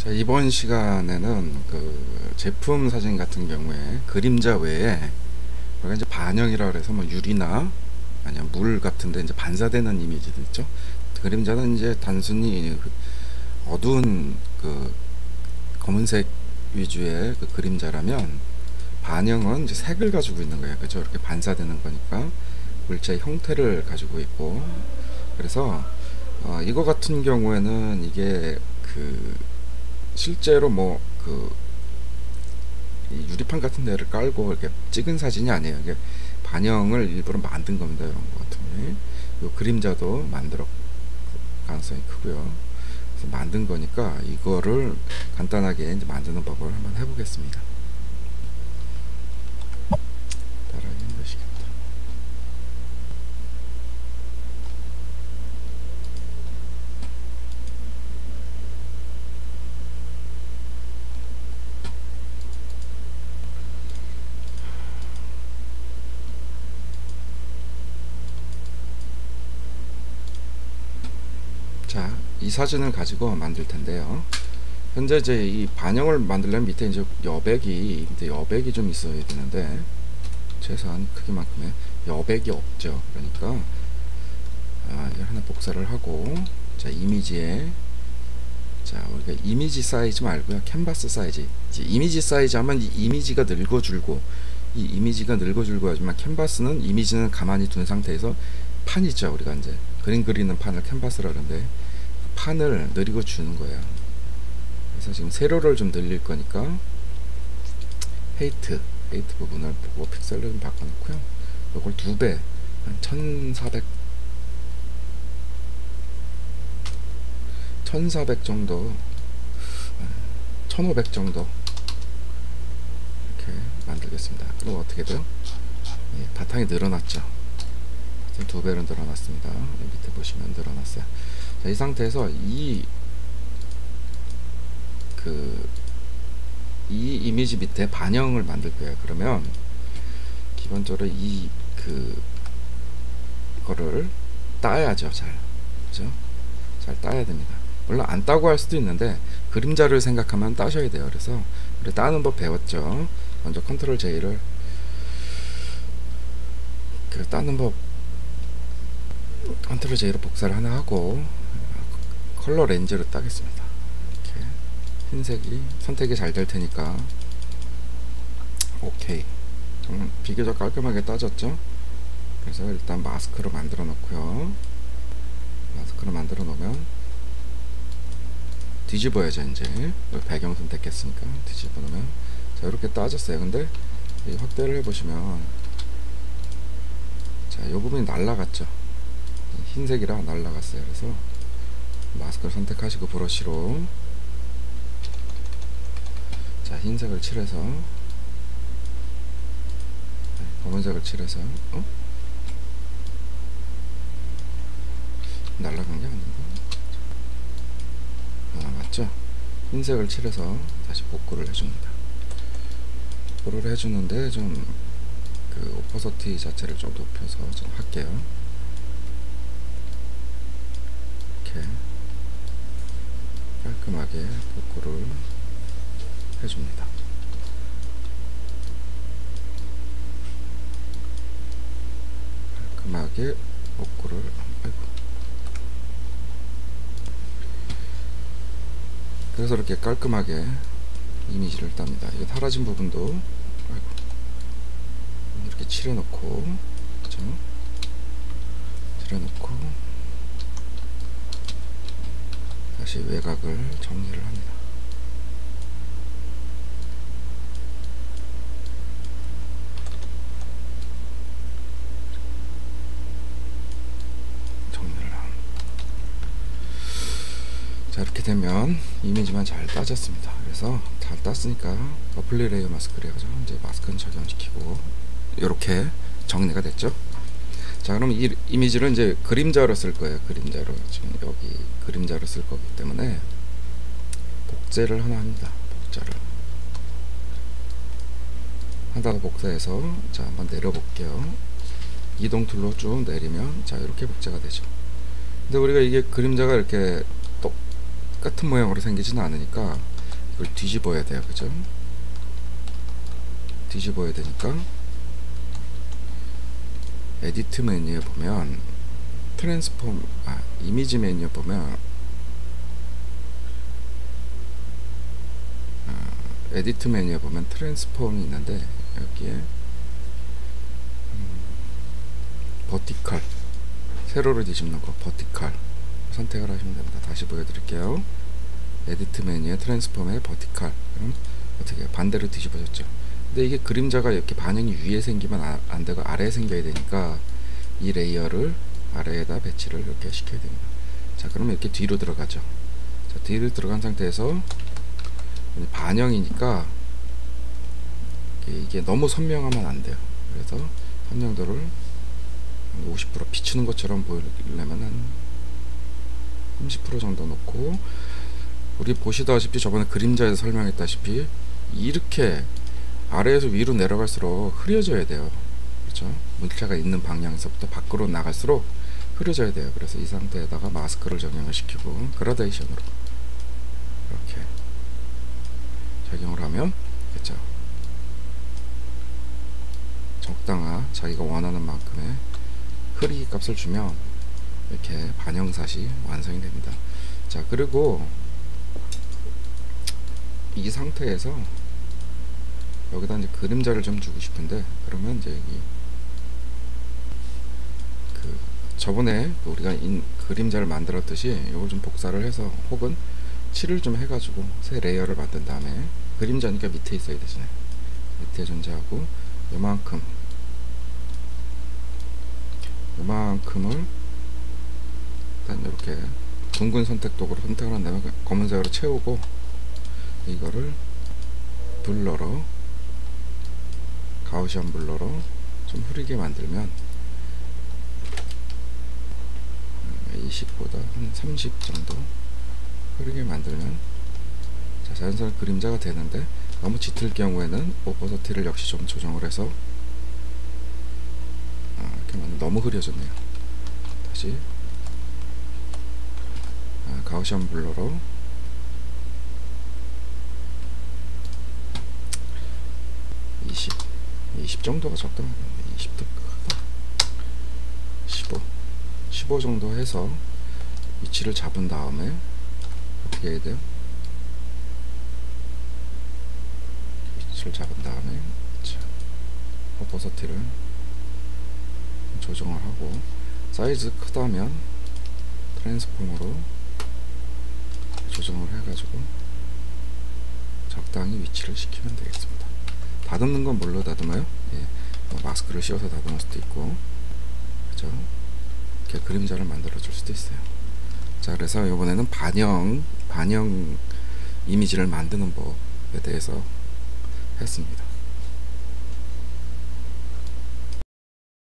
자, 이번 시간에는 그 제품 사진 같은 경우에 그림자 외에 우리가 이제 반영이라 그래서 뭐 유리나 아니면 물 같은데 이제 반사되는 이미지들 있죠. 그림자는 이제 단순히 어두운 그 검은색 위주의 그 그림자라면 반영은 이제 색을 가지고 있는 거예요. 그죠? 이렇게 반사되는 거니까 물체의 형태를 가지고 있고, 그래서 이거 같은 경우에는 이게 그 실제로 뭐 그 유리판 같은 데를 깔고 이렇게 찍은 사진이 아니에요. 이게 반영을 일부러 만든 겁니다. 이런 거 같은 경우에 이 그림자도 만들어 가능성이 크고요. 그래서 만든 거니까 이거를 간단하게 이제 만드는 법을 한번 해보겠습니다. 따라하기 힘드시겠다. 자, 이 사진을 가지고 만들 텐데요. 현재 이제 이 반영을 만들려면 밑에 이제 여백이 좀 있어야 되는데 최소한 크기만큼의 여백이 없죠. 그러니까 이걸 하나 복사를 하고, 자, 이미지에, 자, 우리가 이미지 사이즈 말고요, 캔버스 사이즈. 이제 이미지 사이즈 하면 이 이미지가 늙어줄고, 이 이미지가 늙어줄고 하지만 캔버스는 이미지는 가만히 둔 상태에서 판 있죠. 우리가 이제 그림 그리는 판을 캔버스라 그러는데 판을 늘리고 주는 거예요. 그래서 지금 세로를 좀 늘릴 거니까 헤이트 부분을 보고 픽셀로 좀 바꿔놓고요. 이걸 2배, 한 1400 정도, 1500 정도 이렇게 만들겠습니다. 그럼 어떻게 돼요? 예, 바탕이 늘어났죠. 2배로 늘어났습니다. 밑에 보시면 늘어났어요. 자, 이 상태에서 이 이미지 밑에 반영을 만들 거예요. 그러면 기본적으로 거를 따야죠. 그죠? 잘 따야 됩니다. 물론 안 따고 할 수도 있는데 그림자를 생각하면 따셔야 돼요. 그래서 우리 따는 법 배웠죠. 먼저 컨트롤 J를 따는 법 컨트롤 J로 복사를 하나 하고 컬러 렌즈로 따겠습니다. 이렇게 흰색이 선택이 잘 될 테니까 오케이. 비교적 깔끔하게 따졌죠. 그래서 일단 마스크로 만들어 놓고요. 마스크로 만들어 놓으면 뒤집어야죠. 이제 배경 선택했으니까 뒤집어 놓으면, 자, 이렇게 따졌어요. 근데 확대를 해보시면, 자, 이 부분이 날라갔죠. 흰색이라 날라갔어요. 그래서 마스크를 선택하시고 브러쉬로, 자, 흰색을 칠해서, 검은색을 칠해서, 날라간 게 아닌가? 맞죠? 흰색을 칠해서 다시 복구를 해줍니다. 복구를 해주는데 좀 오퍼서티 자체를 좀 높여서 좀 할게요. 이렇게 깔끔하게 복구를 해줍니다. 깔끔하게 복구를, 그래서 이렇게 깔끔하게 이미지를 땁니다. 이거 사라진 부분도 이렇게 칠해놓고, 그렇죠? 칠해놓고 다시 외곽을 정리를 합니다. 자, 이렇게 되면 이미지만 잘 따졌습니다. 그래서 잘 땄으니까 어플리 레이어 마스크를 해가지고 이제 마스크는 적용시키고 이렇게 정리가 됐죠. 자, 그럼 이 이미지를 이제 그림자로 쓸 거예요. 그림자로, 지금 여기 그림자로 쓸 거기 때문에 복제를 하나 합니다. 복제를 하다가 복사해서, 자, 한번 내려볼게요. 이동 툴로 쭉 내리면, 자, 이렇게 복제가 되죠. 근데 우리가 이게 그림자가 이렇게 똑같은 모양으로 생기지는 않으니까 이걸 뒤집어야 돼요. 그죠? 뒤집어야 되니까 에디트 메뉴에 보면 트랜스폼, 이미지 메뉴에 보면 에디트 메뉴에 보면 트랜스폼이 있는데 여기에 버티컬, 세로로 뒤집는 거 버티컬 선택을 하시면 됩니다. 다시 보여드릴게요. 에디트 메뉴에 트랜스폼에 버티컬, 어떻게 반대로 뒤집어졌죠. 근데 이게 그림자가 이렇게 반영이 위에 생기면 안 되고 아래에 생겨야 되니까 이 레이어를 아래에다 배치를 이렇게 시켜야 됩니다. 자, 그러면 이렇게 뒤로 들어가죠. 자, 뒤로 들어간 상태에서 반영이니까 이게 너무 선명하면 안 돼요. 그래서 선명도를 50% 비추는 것처럼 보이려면 한 30% 정도 놓고, 우리 보시다시피 저번에 그림자에서 설명했다시피 이렇게 아래에서 위로 내려갈수록 흐려져야 돼요. 그렇죠? 물체가 있는 방향에서부터 밖으로 나갈수록 흐려져야 돼요. 그래서 이 상태에다가 마스크를 적용을 시키고 그라데이션으로 이렇게 적용을 하면, 그렇죠? 적당한 자기가 원하는 만큼의 흐리기 값을 주면 이렇게 반영샷이 완성이 됩니다. 자, 그리고 이 상태에서 여기다 이제 그림자를 좀 주고 싶은데, 그러면 이제 여기 저번에 우리가 그림자를 만들었듯이 이걸 좀 복사를 해서 혹은 칠을 좀 해가지고 새 레이어를 만든 다음에, 그림자니까 밑에 있어야 되잖아요. 밑에 존재하고 요만큼을 일단 이렇게 둥근 선택도구로 선택을 한 다음에 검은색으로 채우고, 이거를 블러로, 가우시안 블러로 좀 흐리게 만들면 20보다 한 30 정도 흐리게 만들면, 자, 자연스러운 그림자가 되는데, 너무 짙을 경우에는 오퍼서티를 역시 좀 조정을 해서, 이렇게 만들면 너무 흐려졌네요. 다시 가우시안 블러로 20 정도가 적당하겠네. 20도 15 정도 해서 위치를 잡은 다음에 어떻게 해야 돼요? 위치를 잡은 다음에 오퍼서티를 조정을 하고, 사이즈 크다면 트랜스폼으로 조정을 해가지고 적당히 위치를 시키면 되겠습니다. 다듬는 건 뭘로 다듬어요? 예, 마스크를 씌워서 다듬을 수도 있고, 그죠? 이렇게 그림자를 만들어 줄 수도 있어요. 자, 그래서 이번에는 반영 이미지를 만드는 법에 대해서 했습니다.